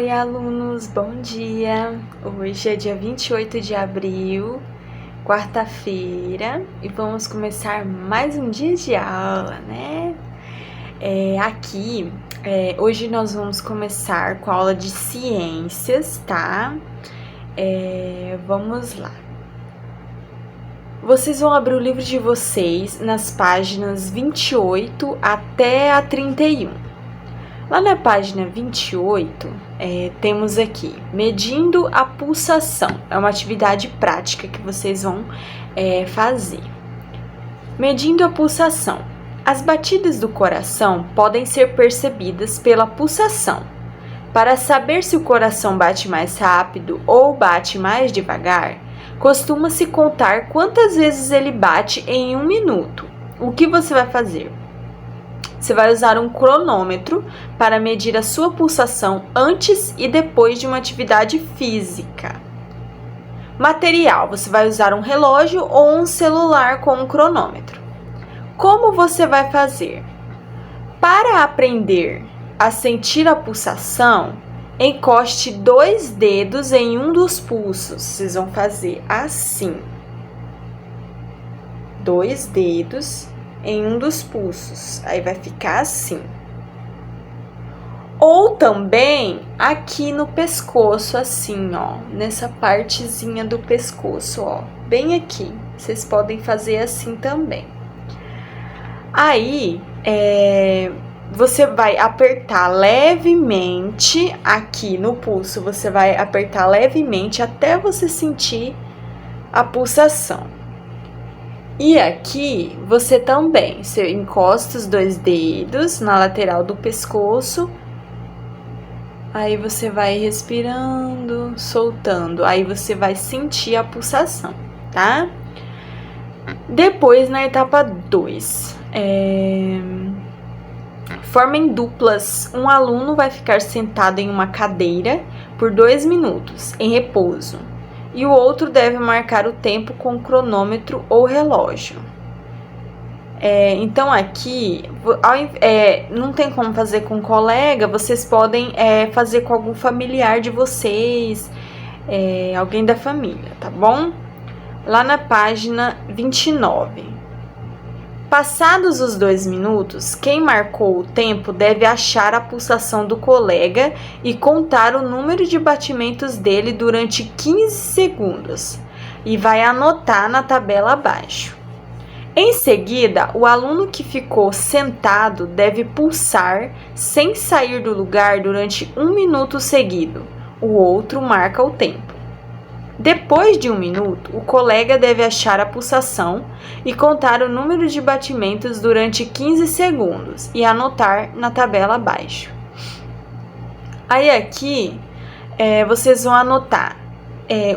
Oi, alunos, bom dia! Hoje é dia 28 de abril, quarta-feira, e vamos começar mais um dia de aula, né? Hoje nós vamos começar com a aula de ciências, tá? Vamos lá. Vocês vão abrir o livro de vocês nas páginas 28 até a 31. Lá na página 28, temos aqui, medindo a pulsação. É uma atividade prática que vocês vão fazer. Medindo a pulsação. As batidas do coração podem ser percebidas pela pulsação. Para saber se o coração bate mais rápido ou bate mais devagar, costuma-se contar quantas vezes ele bate em um minuto. O que você vai fazer? Você vai usar um cronômetro para medir a sua pulsação antes e depois de uma atividade física. Material, você vai usar um relógio ou um celular com um cronômetro. Como você vai fazer? Para aprender a sentir a pulsação, encoste 2 dedos em um dos pulsos. Vocês vão fazer assim. 2 dedos em um dos pulsos, aí vai ficar assim. Ou também aqui no pescoço, assim, ó, nessa partezinha do pescoço, ó, bem aqui. Vocês podem fazer assim também. Aí, você vai apertar levemente aqui no pulso, você vai apertar levemente até você sentir a pulsação. E aqui, você também, você encosta os 2 dedos na lateral do pescoço, aí você vai respirando, soltando, aí você vai sentir a pulsação, tá? Depois, na etapa 2, formem duplas. Um aluno vai ficar sentado em uma cadeira por 2 minutos, em repouso. E o outro deve marcar o tempo com cronômetro ou relógio. Então aqui, não tem como fazer com um colega, vocês podem fazer com algum familiar de vocês, alguém da família, tá bom? Lá na página 29. Passados os 2 minutos, quem marcou o tempo deve achar a pulsação do colega e contar o número de batimentos dele durante 15 segundos e vai anotar na tabela abaixo. Em seguida, o aluno que ficou sentado deve pulsar sem sair do lugar durante 1 minuto seguido. O outro marca o tempo. Depois de 1 minuto, o colega deve achar a pulsação e contar o número de batimentos durante 15 segundos e anotar na tabela abaixo. Aí aqui, vocês vão anotar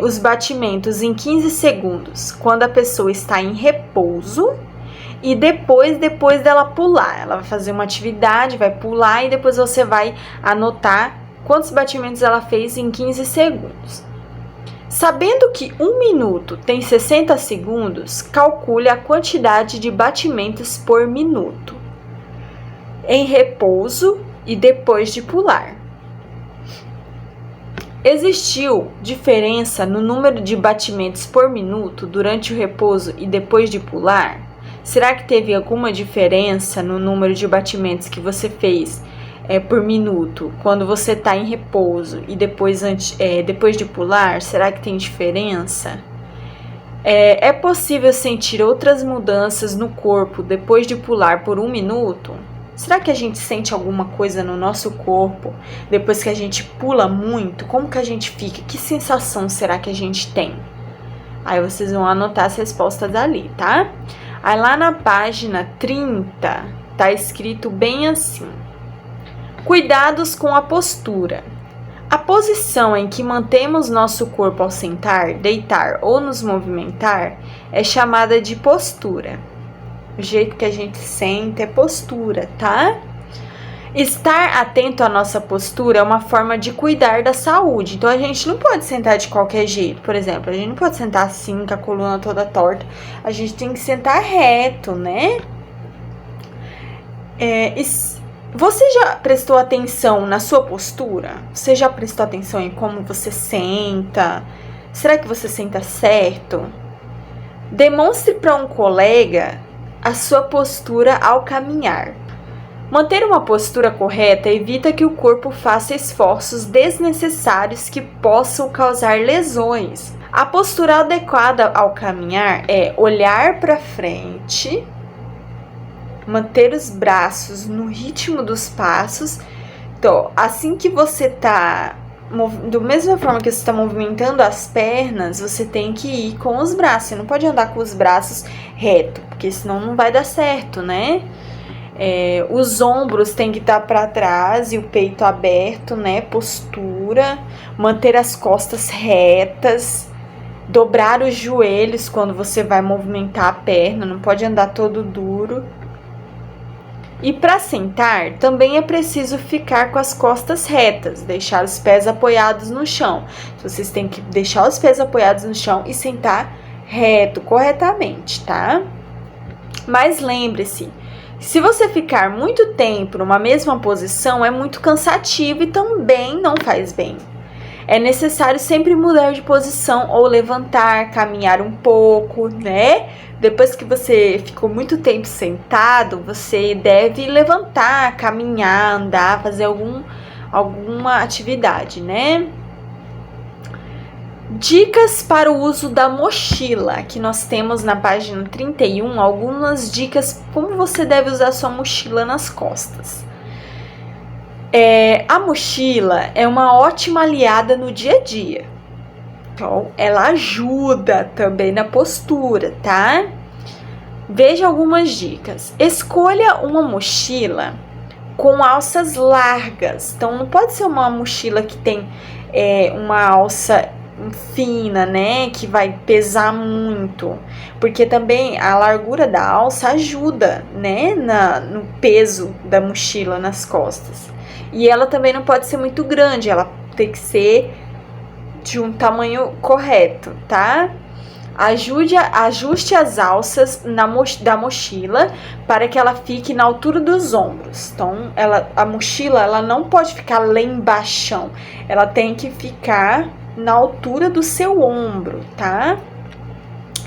os batimentos em 15 segundos, quando a pessoa está em repouso e depois dela pular. Ela vai fazer uma atividade, vai pular e depois você vai anotar quantos batimentos ela fez em 15 segundos. Sabendo que 1 minuto tem 60 segundos, calcule a quantidade de batimentos por minuto, em repouso e depois de pular. Existiu diferença no número de batimentos por minuto durante o repouso e depois de pular? Será que teve alguma diferença no número de batimentos que você fez por minuto, quando você está em repouso e depois de pular? Será que tem diferença? É possível sentir outras mudanças no corpo depois de pular por 1 minuto? Será que a gente sente alguma coisa no nosso corpo depois que a gente pula muito? Como que a gente fica? Que sensação será que a gente tem? Aí vocês vão anotar as respostas ali, tá? Aí lá na página 30, tá escrito bem assim. Cuidados com a postura. A posição em que mantemos nosso corpo ao sentar, deitar ou nos movimentar é chamada de postura. O jeito que a gente senta é postura, tá? Estar atento à nossa postura é uma forma de cuidar da saúde. Então, a gente não pode sentar de qualquer jeito. Por exemplo, a gente não pode sentar assim, com a coluna toda torta. A gente tem que sentar reto, né? Você já prestou atenção na sua postura? Você já prestou atenção em como você senta? Será que você senta certo? Demonstre para um colega a sua postura ao caminhar. Manter uma postura correta evita que o corpo faça esforços desnecessários que possam causar lesões. A postura adequada ao caminhar é olhar para frente, manter os braços no ritmo dos passos. Então, assim que você tá, da mesma forma que você está movimentando as pernas, você tem que ir com os braços. Você não pode andar com os braços reto, porque senão não vai dar certo, né? Os ombros tem que estar para trás e o peito aberto, né? Postura, manter as costas retas, dobrar os joelhos quando você vai movimentar a perna, não pode andar todo duro. E para sentar, também é preciso ficar com as costas retas, deixar os pés apoiados no chão. Vocês têm que deixar os pés apoiados no chão e sentar reto, corretamente, tá? Mas lembre-se, se você ficar muito tempo numa mesma posição, é muito cansativo e também não faz bem. É necessário sempre mudar de posição ou levantar, caminhar um pouco, né? Depois que você ficou muito tempo sentado, você deve levantar, caminhar, andar, fazer alguma atividade, né? Dicas para o uso da mochila, que nós temos na página 31, algumas dicas como você deve usar sua mochila nas costas. A mochila é uma ótima aliada no dia a dia. Então, ela ajuda também na postura, tá? Veja algumas dicas. Escolha uma mochila com alças largas. Então, não pode ser uma mochila que tem uma alça fina, né? Que vai pesar muito. Porque também a largura da alça ajuda, né? No peso da mochila nas costas. E ela também não pode ser muito grande, ela tem que ser de um tamanho correto, tá? Ajuste as alças da mochila para que ela fique na altura dos ombros. Então, a mochila ela não pode ficar lá embaixo, ela tem que ficar na altura do seu ombro, tá?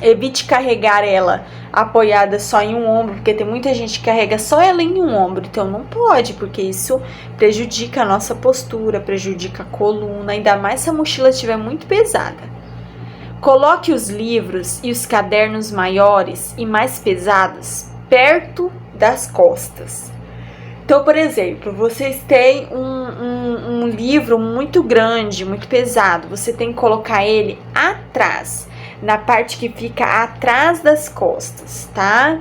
Evite carregar ela apoiada só em um ombro, porque tem muita gente que carrega só ela em um ombro, então não pode, porque isso prejudica a nossa postura, prejudica a coluna, ainda mais se a mochila estiver muito pesada. Coloque os livros e os cadernos maiores e mais pesados perto das costas. Então, por exemplo, vocês têm um livro muito grande, muito pesado, você tem que colocar ele atrás, na parte que fica atrás das costas, tá?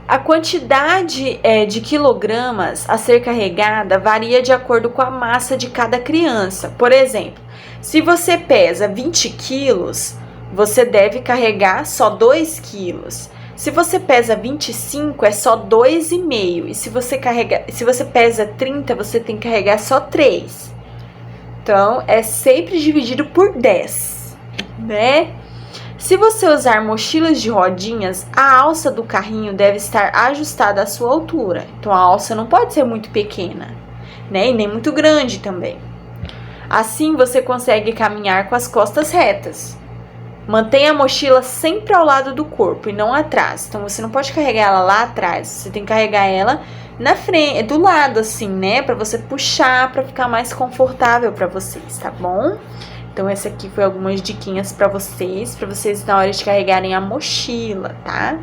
A quantidade de quilogramas a ser carregada varia de acordo com a massa de cada criança. Por exemplo, se você pesa 20 quilos, você deve carregar só 2 quilos. Se você pesa 25, é só 2,5. E se você pesa 30, você tem que carregar só 3. Então, é sempre dividido por 10. Né? Se você usar mochilas de rodinhas, a alça do carrinho deve estar ajustada à sua altura. Então, a alça não pode ser muito pequena, né? E nem muito grande também. Assim, você consegue caminhar com as costas retas. Mantenha a mochila sempre ao lado do corpo e não atrás. Então, você não pode carregar ela lá atrás. Você tem que carregar ela na frente, do lado, assim, né? Para você puxar, para ficar mais confortável para vocês, tá bom? Então, essa aqui foi algumas diquinhas para vocês na hora de carregarem a mochila, tá?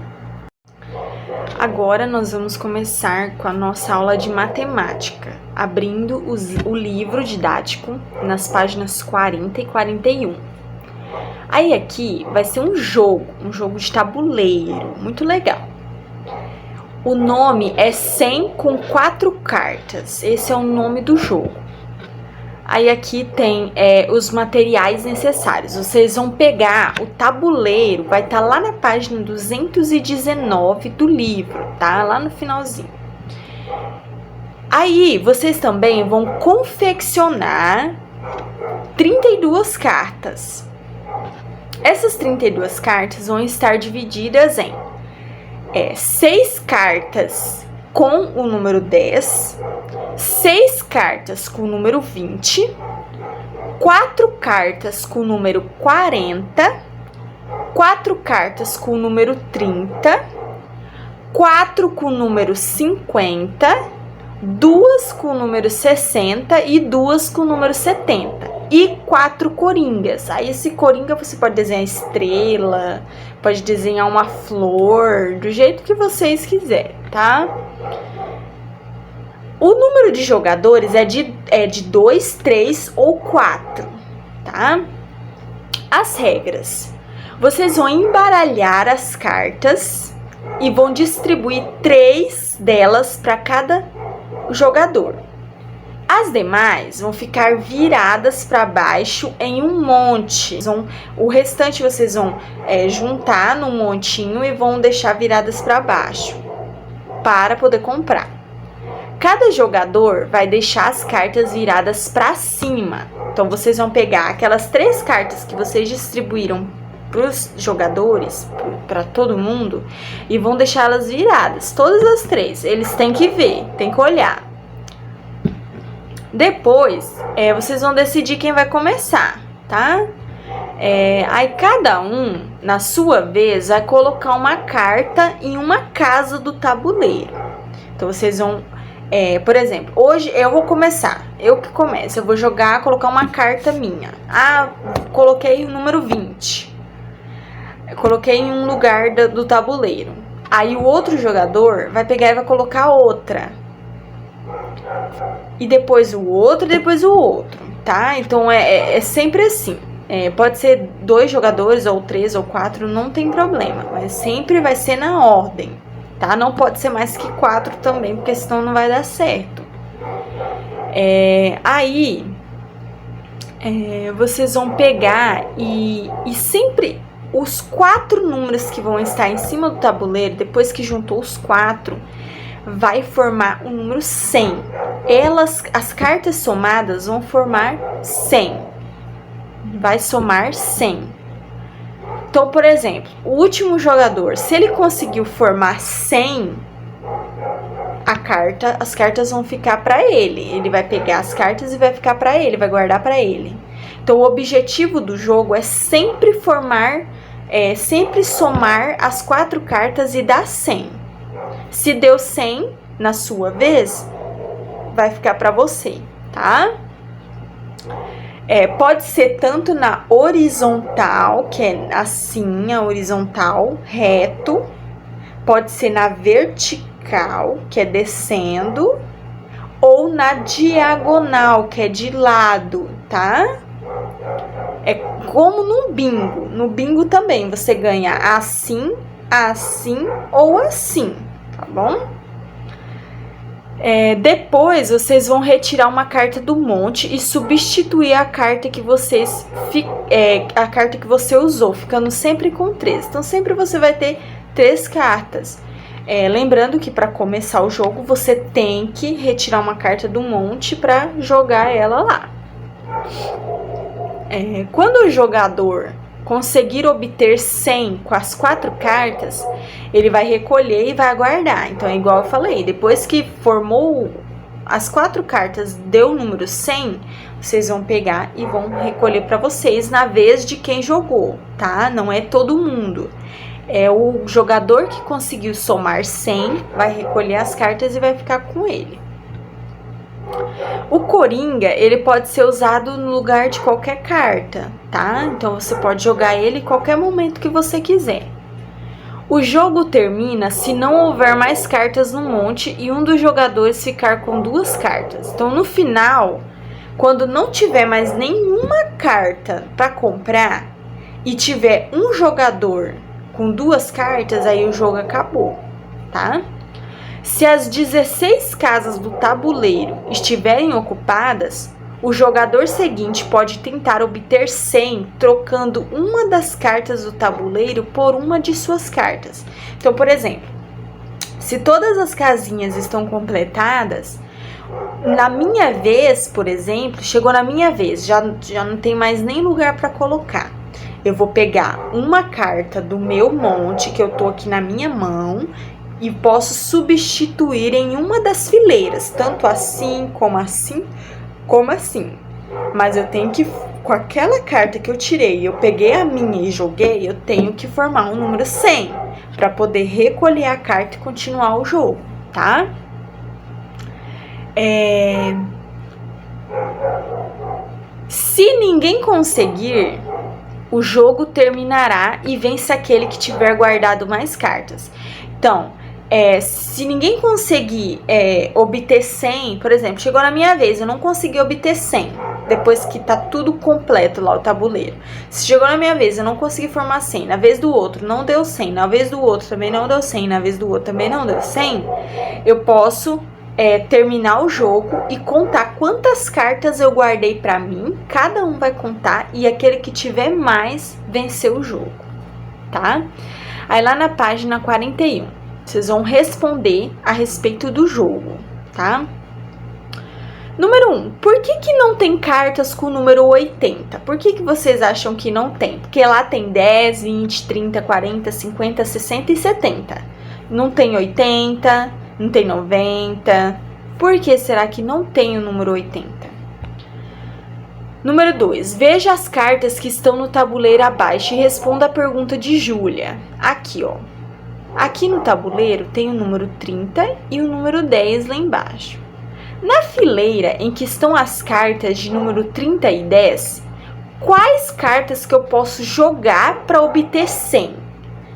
Agora, nós vamos começar com a nossa aula de matemática, abrindo o livro didático nas páginas 40 e 41. Aí, aqui vai ser um jogo de tabuleiro, muito legal. O nome é 100 com 4 cartas, esse é o nome do jogo. Aí aqui tem os materiais necessários. Vocês vão pegar o tabuleiro, vai estar lá na página 219 do livro, tá? Lá no finalzinho. Aí vocês também vão confeccionar 32 cartas. Essas 32 cartas vão estar divididas em 6 cartas com o número 10, 6 cartas com o número 20, 4 cartas com o número 40, 4 cartas com o número 30, 4 com o número 50, 2 com o número 60 e 2 com o número 70. E 4 coringas. Aí esse coringa você pode desenhar estrela, pode desenhar uma flor, do jeito que vocês quiserem, tá? O número de jogadores é de 2, 3 ou 4, tá? As regras. Vocês vão embaralhar as cartas e vão distribuir 3 delas para cada jogador. As demais vão ficar viradas para baixo em um monte. O restante vocês vão juntar num montinho e vão deixar viradas para baixo para poder comprar. Cada jogador vai deixar as cartas viradas para cima. Então vocês vão pegar aquelas 3 cartas que vocês distribuíram para os jogadores, para todo mundo, e vão deixar elas viradas, todas as 3. Eles têm que ver, têm que olhar. Depois, vocês vão decidir quem vai começar, tá? Aí cada um, na sua vez, vai colocar uma carta em uma casa do tabuleiro. Então, vocês vão... por exemplo, hoje eu vou começar. Eu que começo. Eu vou colocar uma carta minha. Coloquei o número 20. Eu coloquei em um lugar do tabuleiro. Aí o outro jogador vai pegar e vai colocar outra. E depois o outro, tá? Então é sempre assim. Pode ser 2 jogadores, ou 3 ou 4, não tem problema. Mas sempre vai ser na ordem, tá? Não pode ser mais que 4 também, porque senão não vai dar certo. Aí vocês vão pegar e sempre os 4 números que vão estar em cima do tabuleiro, depois que juntou os 4, vai formar o número 100. As cartas somadas vão formar 100. Vai somar 100. Então, por exemplo, o último jogador, se ele conseguiu formar 100, as cartas vão ficar para ele. Ele vai pegar as cartas e vai ficar para ele, vai guardar para ele. Então, o objetivo do jogo é sempre sempre somar as 4 cartas e dar 100. Se deu 100 na sua vez, vai ficar para você, tá? Pode ser tanto na horizontal, que é assim, a horizontal, reto. Pode ser na vertical, que é descendo. Ou na diagonal, que é de lado, tá? É como no bingo. No bingo também, você ganha assim, assim ou assim, tá bom? Depois vocês vão retirar uma carta do monte e substituir a carta que você usou, ficando sempre com 3. Então sempre você vai ter 3 cartas. Lembrando que para começar o jogo você tem que retirar uma carta do monte para jogar ela lá. Quando o jogador conseguir obter 100 com as 4 cartas, ele vai recolher e vai aguardar. Então, é igual eu falei, depois que formou as 4 cartas, deu o número 100, vocês vão pegar e vão recolher para vocês na vez de quem jogou, tá? Não é todo mundo. É o jogador que conseguiu somar 100, vai recolher as cartas e vai ficar com ele. O coringa, ele pode ser usado no lugar de qualquer carta, tá? Então, você pode jogar ele em qualquer momento que você quiser. O jogo termina se não houver mais cartas no monte e um dos jogadores ficar com 2 cartas. Então, no final, quando não tiver mais nenhuma carta para comprar e tiver um jogador com 2 cartas, aí o jogo acabou, tá? Se as 16 casas do tabuleiro estiverem ocupadas, o jogador seguinte pode tentar obter 100 trocando uma das cartas do tabuleiro por uma de suas cartas. Então, por exemplo, se todas as casinhas estão completadas, na minha vez, por exemplo, chegou na minha vez, já não tem mais nem lugar para colocar. Eu vou pegar uma carta do meu monte, que eu tô aqui na minha mão, e posso substituir em uma das fileiras, tanto assim, como assim, como assim. Mas eu tenho que, com aquela carta que eu tirei, eu peguei a minha e joguei, eu tenho que formar um número 100 para poder recolher a carta e continuar o jogo, tá? Se ninguém conseguir, o jogo terminará e vence aquele que tiver guardado mais cartas. Então, se ninguém conseguir obter 100, por exemplo, chegou na minha vez, eu não consegui obter 100, depois que tá tudo completo lá, o tabuleiro. Se chegou na minha vez, eu não consegui formar 100, na vez do outro não deu 100, na vez do outro também não deu 100, na vez do outro também não deu 100, eu posso terminar o jogo e contar quantas cartas eu guardei pra mim, cada um vai contar, e aquele que tiver mais venceu o jogo, tá? Aí lá na página 41, vocês vão responder a respeito do jogo, tá? Número 1, por que não tem cartas com o número 80? Por que vocês acham que não tem? Porque lá tem 10, 20, 30, 40, 50, 60 e 70. Não tem 80, não tem 90. Por que será que não tem o número 80? Número 2, veja as cartas que estão no tabuleiro abaixo e responda a pergunta de Júlia. Aqui, ó. Aqui no tabuleiro tem o número 30 e o número 10 lá embaixo. Na fileira em que estão as cartas de número 30 e 10, quais cartas que eu posso jogar para obter 100?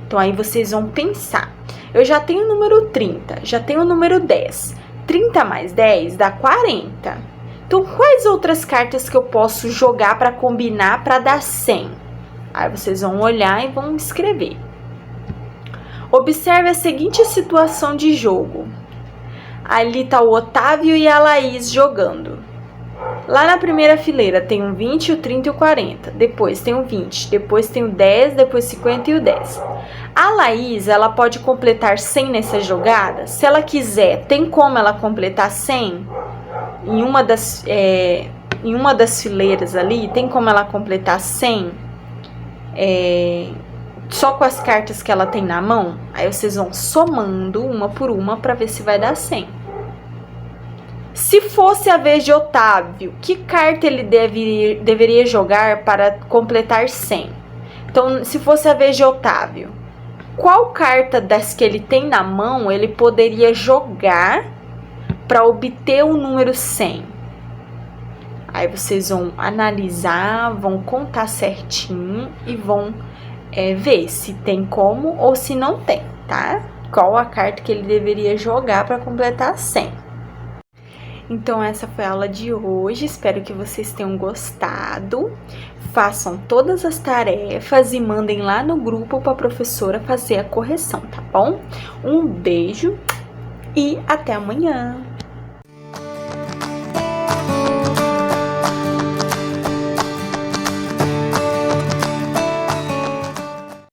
Então aí vocês vão pensar. Eu já tenho o número 30, já tenho o número 10. 30 mais 10 dá 40. Então, quais outras cartas que eu posso jogar para combinar para dar 100? Aí vocês vão olhar e vão escrever. Observe a seguinte situação de jogo. Ali tá o Otávio e a Laís jogando. Lá na primeira fileira tem o 20, o 30 e o 40. Depois tem o 20, depois tem o 10, depois 50 e o 10. A Laís, ela pode completar 100 nessa jogada? Se ela quiser, tem como ela completar 100? Em uma das fileiras ali, tem como ela completar 100? Só com as cartas que ela tem na mão? Aí vocês vão somando uma por uma para ver se vai dar 100. Se fosse a vez de Otávio, que carta ele deveria jogar para completar 100? Então, se fosse a vez de Otávio, qual carta das que ele tem na mão ele poderia jogar para obter o número 100? Aí vocês vão analisar, vão contar certinho e vão ver se tem como ou se não tem, tá? Qual a carta que ele deveria jogar para completar 100. Então, essa foi a aula de hoje, espero que vocês tenham gostado. Façam todas as tarefas e mandem lá no grupo para a professora fazer a correção, tá bom? Um beijo e até amanhã!